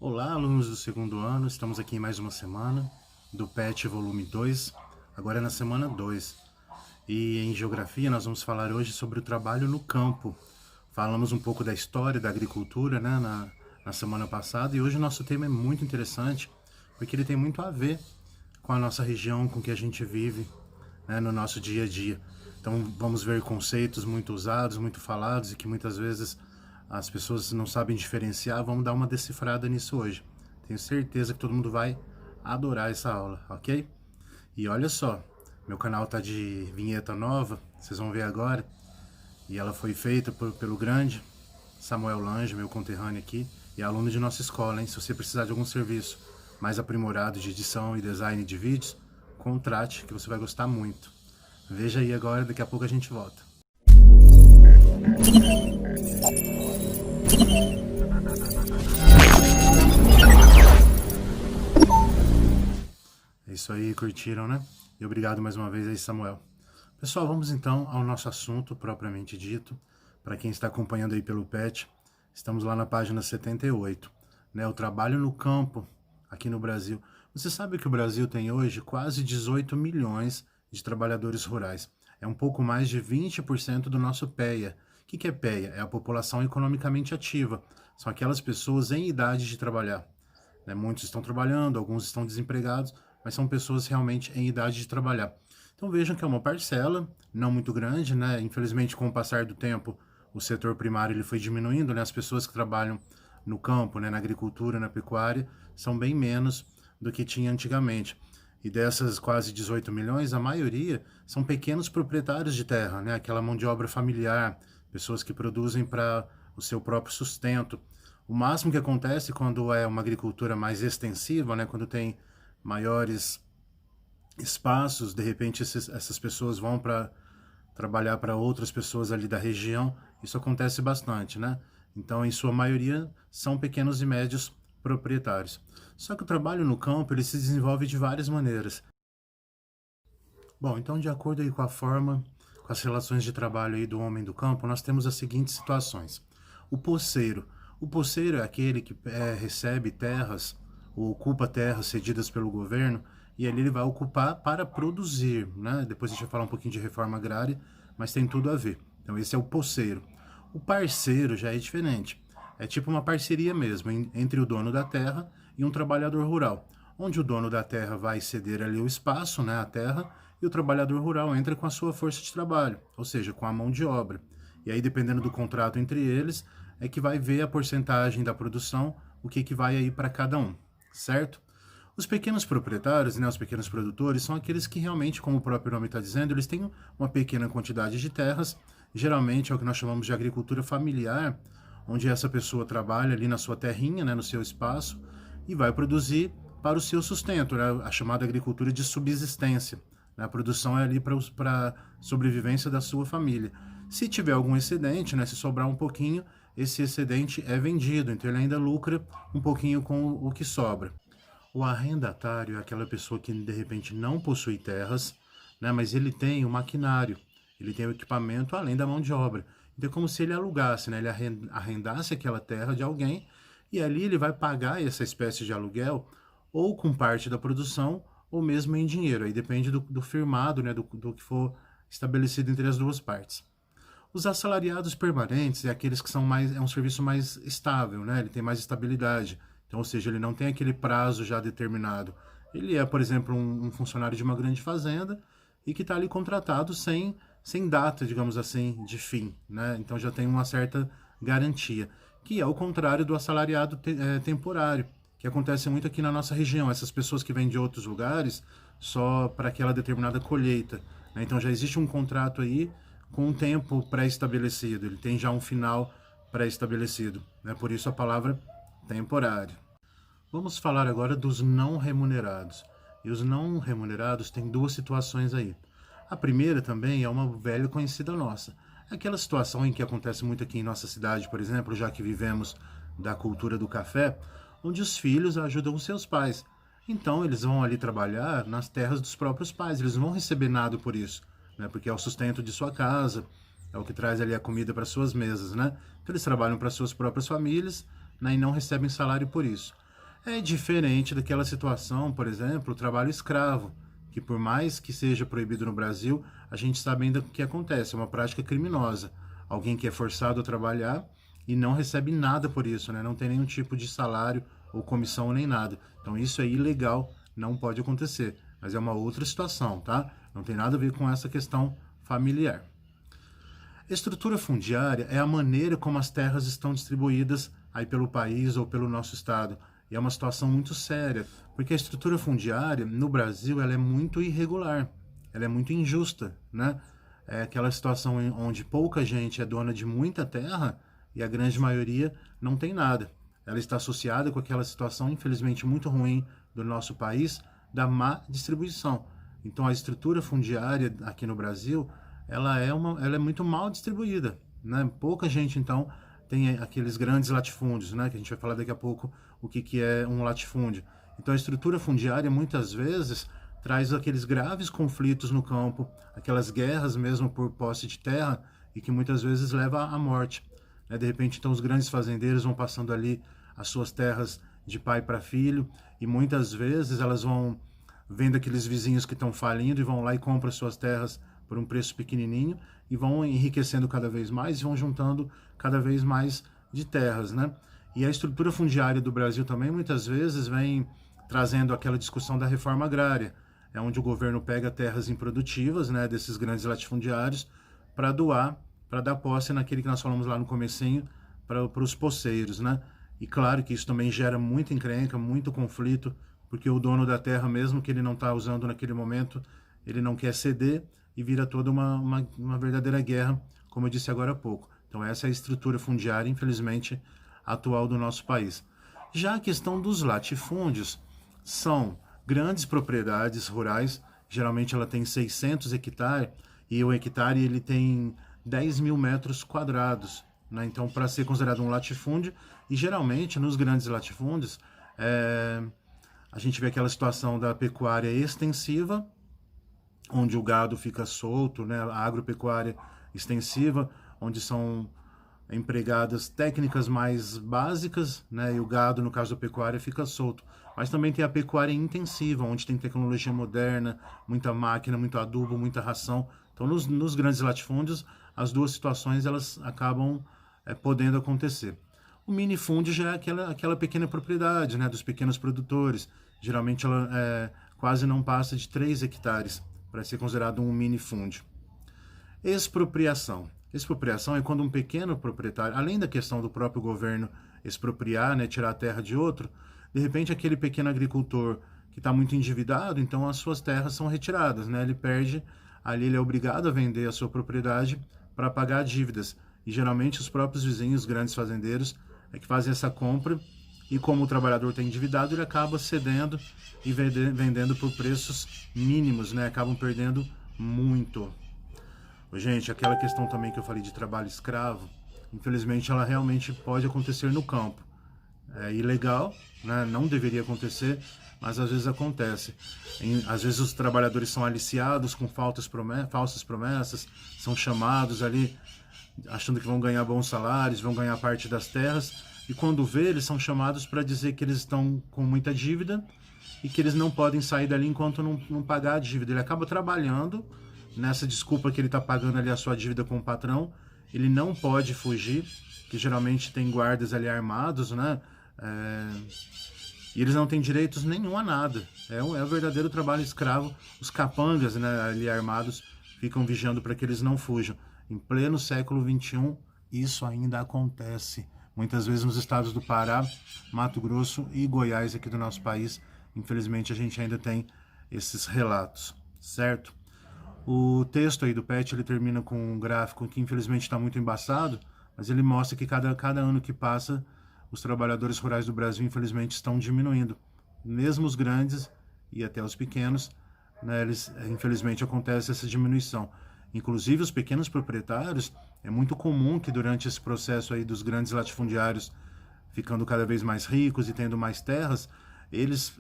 Olá, alunos do segundo ano, estamos aqui em mais uma semana do PET volume 2, agora é na semana 2. E em geografia nós vamos falar hoje sobre o trabalho no campo. Falamos um pouco da história da agricultura, né, na semana passada, e hoje o nosso tema é muito interessante, porque ele tem muito a ver com a nossa região, com o que a gente vive, né, no nosso dia a dia. Então vamos ver conceitos muito usados, muito falados e que muitas vezes as pessoas não sabem diferenciar. Vamos dar uma decifrada nisso hoje. Tenho certeza que todo mundo vai adorar essa aula, ok? E olha só, meu canal tá de vinheta nova, vocês vão ver agora. E ela foi feita pelo grande Samuel Lange, meu conterrâneo aqui, e aluno de nossa escola, hein? Se você precisar de algum serviço mais aprimorado de edição e design de vídeos, contrate, que você vai gostar muito. Veja aí agora, daqui a pouco a gente volta. É isso aí, curtiram, né? E obrigado mais uma vez aí, Samuel. Pessoal, vamos então ao nosso assunto propriamente dito. Para quem está acompanhando aí pelo PET, estamos lá na página 78, né? O trabalho no campo aqui no Brasil. Você sabe que o Brasil tem hoje quase 18 milhões de trabalhadores rurais. É um pouco mais de 20% do nosso PEA. O que é PEA? É a população economicamente ativa. São aquelas pessoas em idade de trabalhar, né? Muitos estão trabalhando, alguns estão desempregados, mas são pessoas realmente em idade de trabalhar. Então vejam que é uma parcela, não muito grande, né? Infelizmente, com o passar do tempo, o setor primário ele foi diminuindo, né? As pessoas que trabalham no campo, né? Na agricultura, na pecuária, são bem menos do que tinha antigamente. E dessas quase 18 milhões, a maioria são pequenos proprietários de terra, né? Aquela mão de obra familiar, pessoas que produzem para o seu próprio sustento. O máximo que acontece quando é uma agricultura mais extensiva, né? Quando tem maiores espaços, de repente essas pessoas vão para trabalhar para outras pessoas ali da região. Isso acontece bastante, né? Então, em sua maioria, são pequenos e médios proprietários. Só que o trabalho no campo, ele se desenvolve de várias maneiras. Bom, então, de acordo aí com a forma, com as relações de trabalho aí do homem do campo, nós temos as seguintes situações. O poceiro. O poceiro é aquele que recebe terras ou ocupa terras cedidas pelo governo e ali ele vai ocupar para produzir, né? Depois a gente vai falar um pouquinho de reforma agrária, mas tem tudo a ver. Então esse é o poceiro. O parceiro já é diferente. É tipo uma parceria mesmo entre o dono da terra e um trabalhador rural, onde o dono da terra vai ceder ali o espaço, né, a terra, e o trabalhador rural entra com a sua força de trabalho, ou seja, com a mão de obra. E aí, dependendo do contrato entre eles, é que vai ver a porcentagem da produção, o que vai aí para cada um, certo? Os pequenos proprietários, né, os pequenos produtores, são aqueles que realmente, como o próprio nome está dizendo, eles têm uma pequena quantidade de terras, geralmente é o que nós chamamos de agricultura familiar, onde essa pessoa trabalha ali na sua terrinha, né, no seu espaço, e vai produzir para o seu sustento, né, a chamada agricultura de subsistência. Né, a produção é ali para a sobrevivência da sua família. Se tiver algum excedente, né, se sobrar um pouquinho, esse excedente é vendido, então ele ainda lucra um pouquinho com o que sobra. O arrendatário é aquela pessoa que de repente não possui terras, né, mas ele tem o maquinário, ele tem o equipamento além da mão de obra. Então é como se ele alugasse, né, ele arrendasse aquela terra de alguém e ali ele vai pagar essa espécie de aluguel ou com parte da produção ou mesmo em dinheiro. Aí depende do firmado, né, do que for estabelecido entre as duas partes. Os assalariados permanentes é aqueles que são mais, é um serviço mais estável, né? Ele tem mais estabilidade. Então, ou seja, ele não tem aquele prazo já determinado. Ele é, por exemplo, um funcionário de uma grande fazenda e que está ali contratado sem data, digamos assim, de fim, né? Então já tem uma certa garantia, que é o contrário do assalariado temporário, que acontece muito aqui na nossa região. Essas pessoas que vêm de outros lugares só para aquela determinada colheita, né? Então já existe um contrato aí com um tempo pré-estabelecido, ele tem já um final pré-estabelecido, né? Por isso a palavra temporário. Vamos falar agora dos não remunerados. E os não remunerados têm duas situações aí. A primeira também é uma velha conhecida nossa. É aquela situação em que acontece muito aqui em nossa cidade, por exemplo, já que vivemos da cultura do café, onde os filhos ajudam os seus pais. Então eles vão ali trabalhar nas terras dos próprios pais, eles não vão receber nada por isso, né? Porque é o sustento de sua casa, é o que traz ali a comida para suas mesas, né? Então eles trabalham para suas próprias famílias, né, e não recebem salário por isso. É diferente daquela situação, por exemplo, o trabalho escravo, que por mais que seja proibido no Brasil, a gente sabe ainda o que acontece, é uma prática criminosa. Alguém que é forçado a trabalhar e não recebe nada por isso, né? Não tem nenhum tipo de salário ou comissão nem nada. Então isso é ilegal, não pode acontecer. Mas é uma outra situação, tá? Não tem nada a ver com essa questão familiar. Estrutura fundiária é a maneira como as terras estão distribuídas aí pelo país ou pelo nosso estado. E é uma situação muito séria, porque a estrutura fundiária no Brasil ela é muito irregular, ela é muito injusta, né? É aquela situação onde pouca gente é dona de muita terra e a grande maioria não tem nada. Ela está associada com aquela situação, infelizmente, muito ruim do nosso país, da má distribuição. Então, a estrutura fundiária aqui no Brasil ela é muito mal distribuída, né? Pouca gente, então, tem aqueles grandes latifúndios, né? Que a gente vai falar daqui a pouco o que é um latifúndio. Então, a estrutura fundiária, muitas vezes, traz aqueles graves conflitos no campo, aquelas guerras mesmo por posse de terra, e que muitas vezes leva à morte. Né? De repente, então, os grandes fazendeiros vão passando ali as suas terras de pai para filho, e muitas vezes elas vão vendo aqueles vizinhos que estão falindo e vão lá e compram suas terras por um preço pequenininho e vão enriquecendo cada vez mais e vão juntando cada vez mais de terras, né? E a estrutura fundiária do Brasil também muitas vezes vem trazendo aquela discussão da reforma agrária, é onde o governo pega terras improdutivas, né, desses grandes latifundiários para doar, para dar posse naquele que nós falamos lá no comecinho, para os poceiros, né? E claro que isso também gera muita encrenca, muito conflito, porque o dono da terra, mesmo que ele não está usando naquele momento, ele não quer ceder e vira toda uma verdadeira guerra, como eu disse agora há pouco. Então essa é a estrutura fundiária, infelizmente, atual do nosso país. Já a questão dos latifúndios, são grandes propriedades rurais, geralmente ela tem 600 hectares, e o hectare ele tem 10 mil metros quadrados, né? Então, para ser considerado um latifúndio, e geralmente nos grandes latifúndios, a gente vê aquela situação da pecuária extensiva, onde o gado fica solto, né? A agropecuária extensiva, onde são empregadas técnicas mais básicas, né? E o gado, no caso da pecuária, fica solto. Mas também tem a pecuária intensiva, onde tem tecnologia moderna, muita máquina, muito adubo, muita ração. Então, nos grandes latifúndios, as duas situações elas acabam podendo acontecer. O minifúndio já é aquela pequena propriedade, né, dos pequenos produtores. Geralmente ela quase não passa de 3 hectares para ser considerado um minifúndio. Expropriação. Expropriação é quando um pequeno proprietário, além da questão do próprio governo expropriar, né, tirar a terra de outro, de repente aquele pequeno agricultor que está muito endividado, então as suas terras são retiradas, né? Ele perde, ali ele é obrigado a vender a sua propriedade para pagar dívidas. E geralmente os próprios vizinhos, grandes fazendeiros, é que fazem essa compra, e como o trabalhador está endividado, ele acaba cedendo e vendendo por preços mínimos, né? Acabam perdendo muito. Gente, aquela questão também que eu falei de trabalho escravo, infelizmente ela realmente pode acontecer no campo. É ilegal, né? Não deveria acontecer, mas às vezes acontece. Às vezes os trabalhadores são aliciados com falsas promessas, são chamados ali achando que vão ganhar bons salários, vão ganhar parte das terras, e quando vê, eles são chamados para dizer que eles estão com muita dívida e que eles não podem sair dali enquanto não pagar a dívida. Ele acaba trabalhando nessa desculpa que ele está pagando ali a sua dívida com o patrão, ele não pode fugir, que geralmente tem guardas ali armados, né? E eles não têm direitos nenhum a nada. É o verdadeiro trabalho escravo. Os capangas, né, ali armados ficam vigiando para que eles não fujam. Em pleno século XXI, isso ainda acontece. Muitas vezes nos estados do Pará, Mato Grosso e Goiás aqui do nosso país, infelizmente a gente ainda tem esses relatos, certo? O texto aí do PET, ele termina com um gráfico que infelizmente está muito embaçado, mas ele mostra que cada ano que passa, os trabalhadores rurais do Brasil infelizmente estão diminuindo. Mesmo os grandes e até os pequenos, né, infelizmente acontece essa diminuição. Inclusive os pequenos proprietários, é muito comum que durante esse processo aí dos grandes latifundiários ficando cada vez mais ricos e tendo mais terras,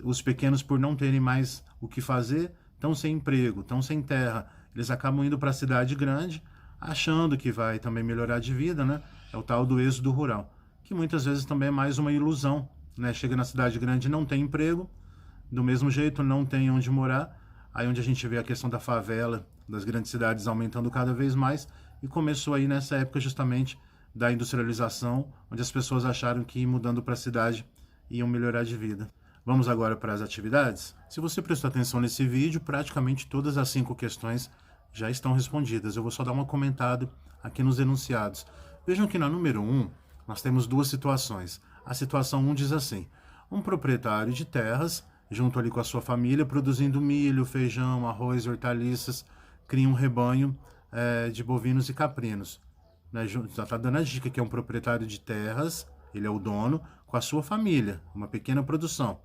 os pequenos, por não terem mais o que fazer, estão sem emprego, estão sem terra. Eles acabam indo para a cidade grande, achando que vai também melhorar de vida, né? É o tal do êxodo rural, que muitas vezes também é mais uma ilusão, né? Chega na cidade grande e não tem emprego, do mesmo jeito não tem onde morar, aí onde a gente vê a questão da favela, das grandes cidades aumentando cada vez mais, e começou aí nessa época justamente da industrialização, onde as pessoas acharam que mudando para a cidade iam melhorar de vida. Vamos agora para as atividades? Se você prestou atenção nesse vídeo, praticamente todas as 5 questões já estão respondidas. Eu vou só dar uma comentada aqui nos enunciados. Vejam que na número 1, nós temos 2 situações. A situação 1 diz assim: um proprietário de terras, junto ali com a sua família, produzindo milho, feijão, arroz, hortaliças, cria um rebanho de bovinos e caprinos. Né? Já está dando a dica que é um proprietário de terras, ele é o dono, com a sua família, uma pequena produção.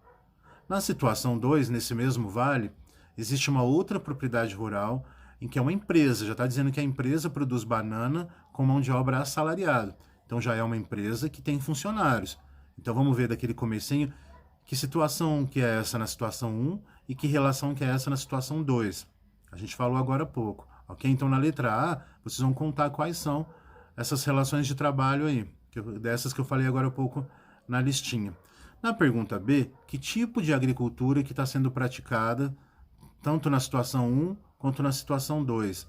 Na situação 2, nesse mesmo vale, existe uma outra propriedade rural em que é uma empresa, já está dizendo que a empresa produz banana com mão de obra assalariada. Então já é uma empresa que tem funcionários. Então vamos ver daquele comecinho que situação que é essa na situação 1 e que relação que é essa na situação 2. A gente falou agora há pouco. Ok? Então na letra A, vocês vão contar quais são essas relações de trabalho aí, dessas que eu falei agora há pouco na listinha. Na pergunta B, que tipo de agricultura que está sendo praticada tanto na situação 1 quanto na situação 2?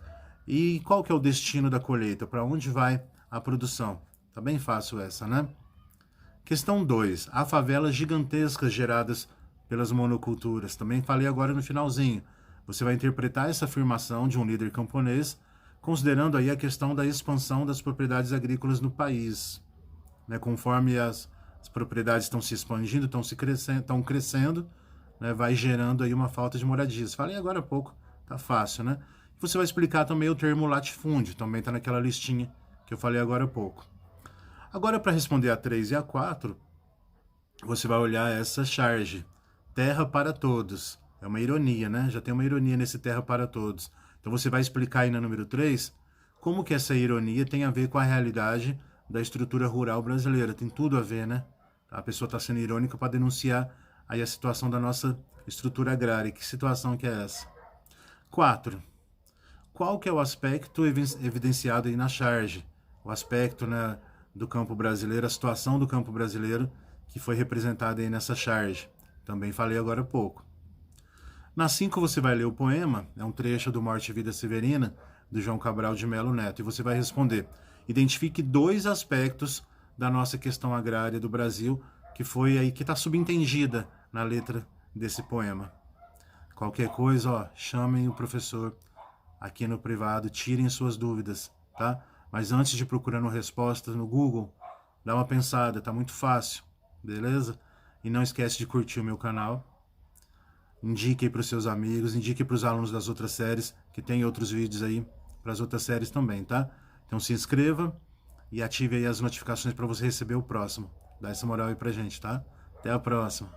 E qual que é o destino da colheita? Para onde vai a produção? Tá bem fácil essa, né? Questão 2. Há favelas gigantescas geradas pelas monoculturas. Também falei agora no finalzinho. Você vai interpretar essa afirmação de um líder camponês, considerando aí a questão da expansão das propriedades agrícolas no país. Né? Conforme as propriedades estão se expandindo, estão crescendo, né? Vai gerando aí uma falta de moradias. Falei agora há pouco, tá fácil, né? Você vai explicar também o termo latifúndio, também está naquela listinha que eu falei agora há pouco. Agora, para responder a 3 e a 4, você vai olhar essa charge. Terra para todos. É uma ironia, né? Já tem uma ironia nesse terra para todos. Então você vai explicar aí na número 3 como que essa ironia tem a ver com a realidade da estrutura rural brasileira. Tem tudo a ver, né? A pessoa está sendo irônica para denunciar aí a situação da nossa estrutura agrária. Que situação que é essa? 4. Qual que é o aspecto evidenciado aí na charge? O aspecto, né, do campo brasileiro, a situação do campo brasileiro que foi representada aí nessa charge. Também falei agora há pouco. Na 5 você vai ler o poema, é um trecho do Morte e Vida Severina, do João Cabral de Melo Neto, e você vai responder: identifique 2 aspectos da nossa questão agrária do Brasil que foi aí que está subentendida na letra desse poema. Qualquer coisa, ó, chamem o professor aqui no privado, tirem suas dúvidas, tá? Mas antes de procurando respostas no Google, dá uma pensada, tá muito fácil, beleza? E não esquece de curtir o meu canal. Indique aí para os seus amigos, indique para os alunos das outras séries, que tem outros vídeos aí para as outras séries também, tá? Então se inscreva e ative aí as notificações para você receber o próximo. Dá essa moral aí pra gente, tá? Até a próxima.